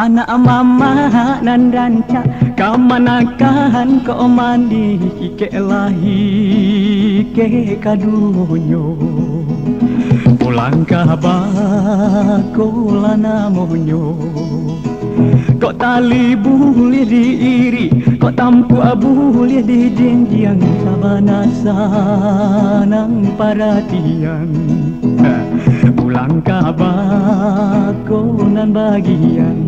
Anak mama nan ranca kamanakan ko mandi ke lahi ke kadunyo pulang ka bako lana monyo kok tali boleh diiri kok tampu boleh dijenjiang sabana sanang perhatian pulang ka bako nan bagian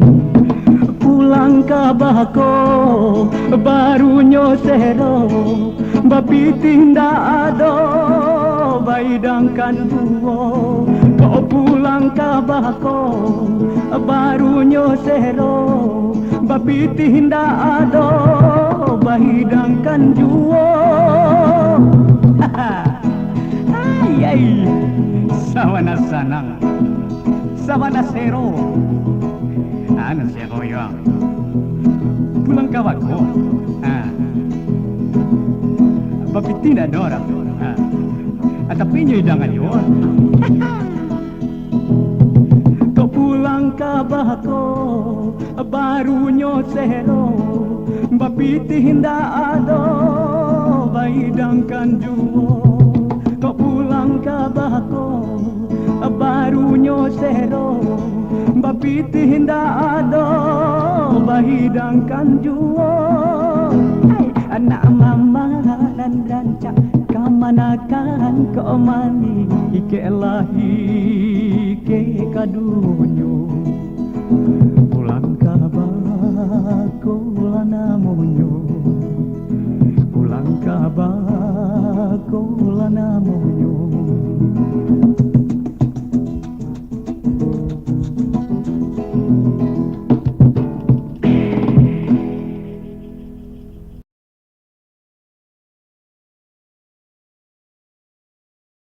pulang ka bako baru nyosero bapi tinda ado baidangkan duo kau pulang ka bako baru nyosero bapi tinda ado baidangkan duo ay ay sawana sanang sawana sero ano siya koyo pulang ka bako bapi tinda dora at apinyo idangan yun kau pulang ka bako baru nyosero bapi tinda ado baidangkan duo kau pulang ka bako baru nyosero bapi tinda ado bahidangkan duo anak mama nan ranca kamanakan ko mani ke lahi ke kadunyo pulang ka bako lana monyo pulang ka bako lana monyo